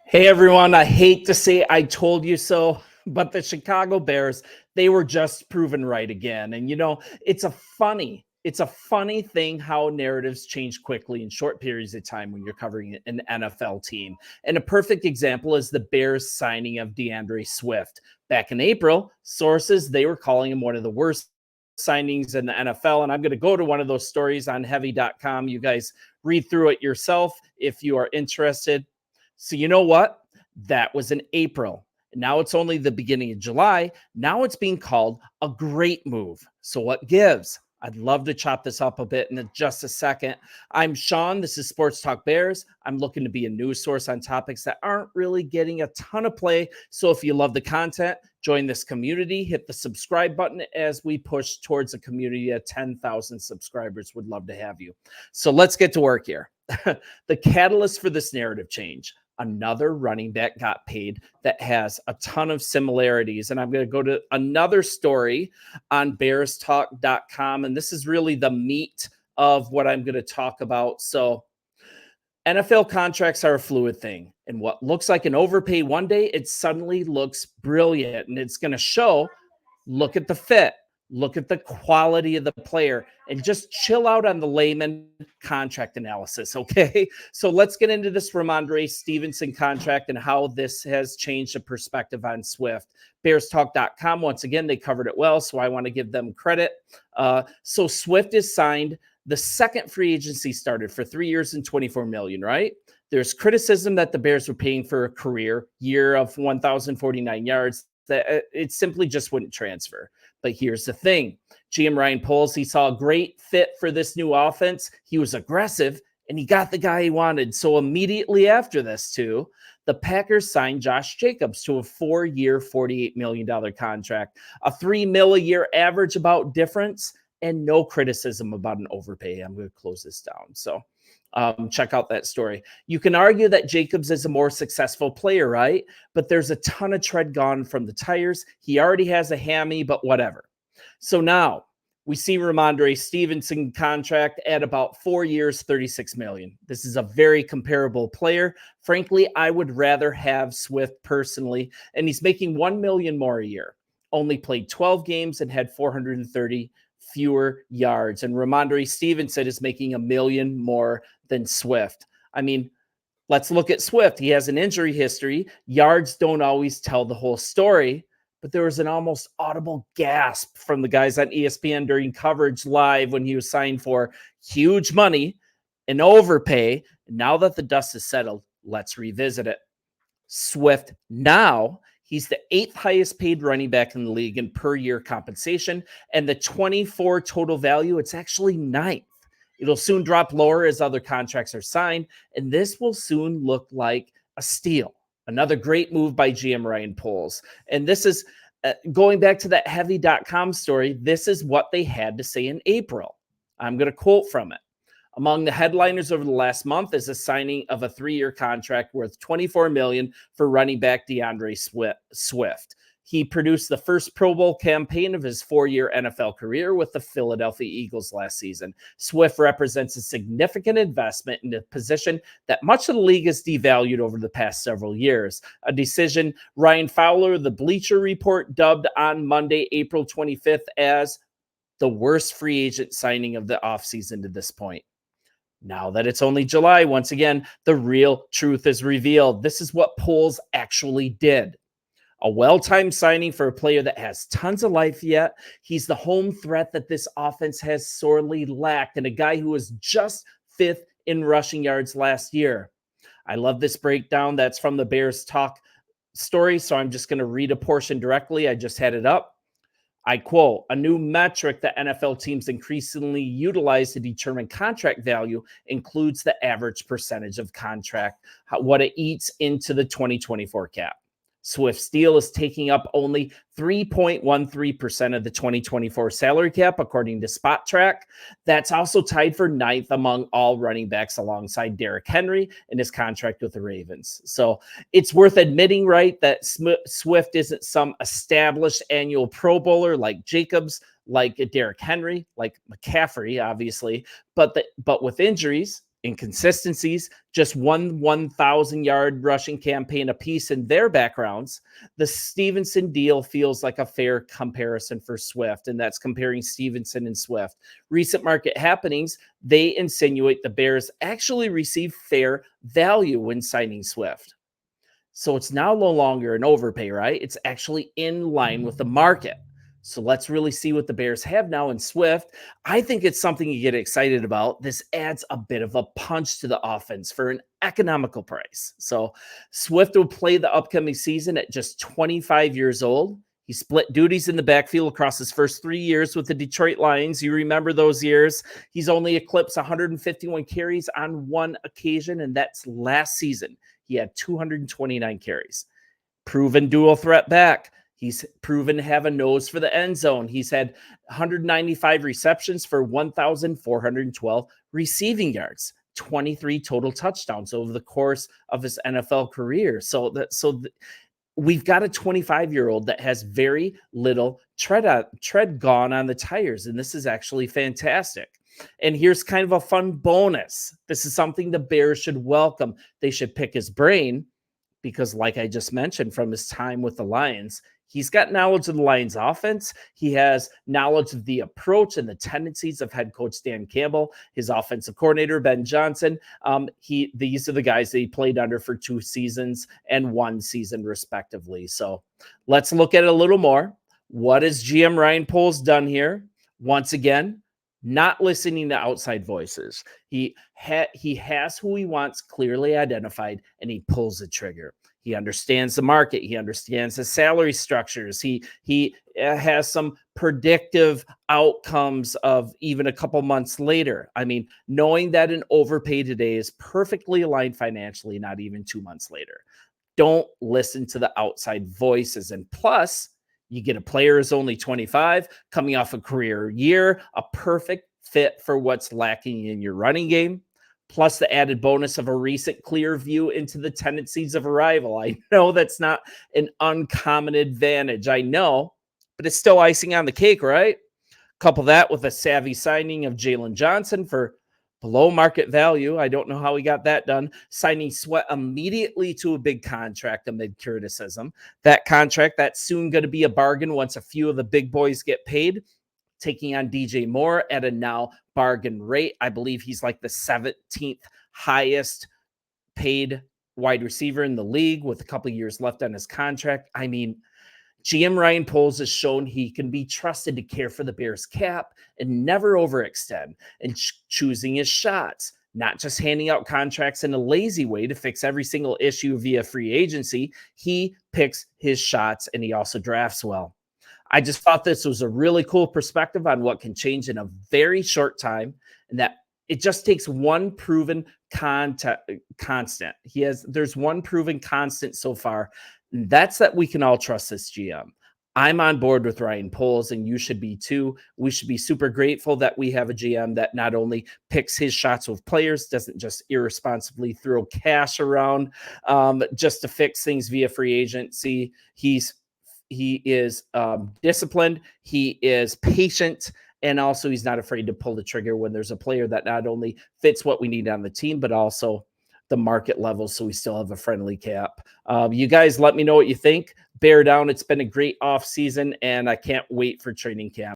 Hey everyone, I hate to say I told you so, but the Chicago Bears, they were just proven right again. And it's a funny thing how narratives change quickly in short periods of time when you're covering an NFL team. And a perfect example is the Bears signing of DeAndre Swift. Back in April, sources they were calling him one of the worst signings in the NFL. And I'm going to go to one of those stories on heavy.com. You guys read through it yourself if you are interested. So you know what? That was in April. Now it's only the beginning of July. Now it's being called a great move. So what gives? I'd love to chop this up a bit in just a second. I'm Sean. This is Sports Talk Bears. I'm looking to be a news source on topics that aren't really getting a ton of play. So if you love the content, join this community. Hit the subscribe button as we push towards a community of 10,000 subscribers. Would love to have you. So let's get to work here. The catalyst for this narrative change. Another running back got paid that has a ton of similarities. And I'm going to go to another story on bearstalk.com. And this is really the meat of what I'm going to talk about. So NFL contracts are a fluid thing. And what looks like an overpay one day, it suddenly looks brilliant. And it's going to show, look at the fit. Look at the quality of the player and just chill out on the layman contract analysis, okay? So let's get into this Ramondre Stevenson contract and how this has changed the perspective on Swift. BearsTalk.com, once again, they covered it well, so I want to give them credit. So Swift is signed. The second free agency started for 3 years and $24 million, right? There's criticism that the Bears were paying for a career year of 1,049 yards. That it simply just wouldn't transfer. But here's the thing. GM Ryan Poles, he saw a great fit for this new offense. He was aggressive, and he got the guy he wanted. So immediately after this, too, the Packers signed Josh Jacobs to a 4-year, $48 million contract, a $3 million a year average about difference, and no criticism about an overpay. I'm going to close this down. So check out that story. You can argue that Jacobs is a more successful player, right? But there's a ton of tread gone from the tires. He already has a hammy, but whatever. So now we see Ramondre Stevenson contract at about 4 years, $36 million. This is a very comparable player. Frankly, I would rather have Swift personally, and he's making $1 million more a year. Only played 12 games and had 430 fewer yards. And Ramondre Stevenson is making $1 million more than Swift. I mean, let's look at Swift. He has an injury history. Yards don't always tell the whole story, but there was an almost audible gasp from the guys on ESPN during coverage live when he was signed for huge money and overpay. And now that the dust has settled, let's revisit it. Swift now, he's the 8th highest paid running back in the league in per year compensation, and the 24 total value, it's actually 9th. It'll soon drop lower as other contracts are signed, and this will soon look like a steal. Another great move by GM Ryan Poles. And this is going back to that heavy.com story. This is what they had to say in April. I'm going to quote from it. Among the headliners over the last month is a signing of a 3-year contract worth $24 million for running back DeAndre Swift. He produced the first Pro Bowl campaign of his 4-year NFL career with the Philadelphia Eagles last season. Swift represents a significant investment in a position that much of the league has devalued over the past several years, a decision Ryan Fowler, the Bleacher Report, dubbed on Monday, April 25th as the worst free agent signing of the offseason to this point. Now that it's only July, once again, the real truth is revealed. This is what Poles actually did. A well-timed signing for a player that has tons of life yet. He's the home threat that this offense has sorely lacked, and a guy who was just 5th in rushing yards last year. I love this breakdown. That's from the Bears Talk story, so I'm just going to read a portion directly. I just had it up. I quote, a new metric that NFL teams increasingly utilize to determine contract value includes the average percentage of contract, what it eats into the 2024 cap. Swift's deal is taking up only 3.13% of the 2024 salary cap, according to Spot Track. That's also tied for 9th among all running backs alongside Derrick Henry in his contract with the Ravens. So it's worth admitting, right, that Swift isn't some established annual Pro Bowler like Jacobs, like Derrick Henry, like McCaffrey, obviously, but with injuries, inconsistencies, just one 1,000-yard rushing campaign apiece in their backgrounds, the Stevenson deal feels like a fair comparison for Swift, and that's comparing Stevenson and Swift. Recent market happenings, they insinuate the Bears actually received fair value when signing Swift. So it's now no longer an overpay, right? It's actually in line with the market. So let's really see what the Bears have now in Swift. I think it's something you get excited about. This adds a bit of a punch to the offense for an economical price. So Swift will play the upcoming season at just 25 years old. He split duties in the backfield across his first 3 years with the Detroit Lions. You remember those years. He's only eclipsed 151 carries on one occasion, and that's last season. He had 229 carries. Proven dual threat back. He's proven to have a nose for the end zone. He's had 195 receptions for 1,412 receiving yards, 23 total touchdowns over the course of his NFL career. We've got a 25-year-old that has very little tread gone on the tires, and this is actually fantastic. And here's kind of a fun bonus. This is something the Bears should welcome. They should pick his brain because, like I just mentioned, from his time with the Lions, he's got knowledge of the Lions offense. He has knowledge of the approach and the tendencies of head coach Dan Campbell, his offensive coordinator, Ben Johnson. These are the guys that he played under for 2 seasons and 1 season respectively. So let's look at it a little more. What has GM Ryan Poles done here? Once again, not listening to outside voices. He has who he wants clearly identified, and he pulls the trigger. He understands the market. He understands the salary structures. He has some predictive outcomes of even a couple months later. I mean, knowing that an overpay today is perfectly aligned financially, not even 2 months later. Don't listen to the outside voices. And plus, you get a player who's only 25, coming off a career year, a perfect fit for what's lacking in your running game, plus the added bonus of a recent clear view into the tendencies of a rival. I know that's not an uncommon advantage. I know, but it's still icing on the cake, right? Couple that with a savvy signing of Jalen Johnson for below market value. I don't know how he got that done. Signing Sweat immediately to a big contract amid criticism. That contract, that's soon going to be a bargain once a few of the big boys get paid. Taking on DJ Moore at a now bargain rate. I believe he's like the 17th highest paid wide receiver in the league with a couple of years left on his contract. I mean, GM Ryan Poles has shown he can be trusted to care for the Bears cap and never overextend and choosing his shots, not just handing out contracts in a lazy way to fix every single issue via free agency. He picks his shots and he also drafts well. I just thought this was a really cool perspective on what can change in a very short time, and that it just takes one proven constant. There's one proven constant so far. And that's that we can all trust this GM. I'm on board with Ryan Poles, and you should be too. We should be super grateful that we have a GM that not only picks his shots with players, doesn't just irresponsibly throw cash around just to fix things via free agency. He is disciplined. He is patient. And also, he's not afraid to pull the trigger when there's a player that not only fits what we need on the team, but also the market level, so we still have a friendly cap. You guys let me know what you think. Bear down. It's been a great off season, and I can't wait for training camp.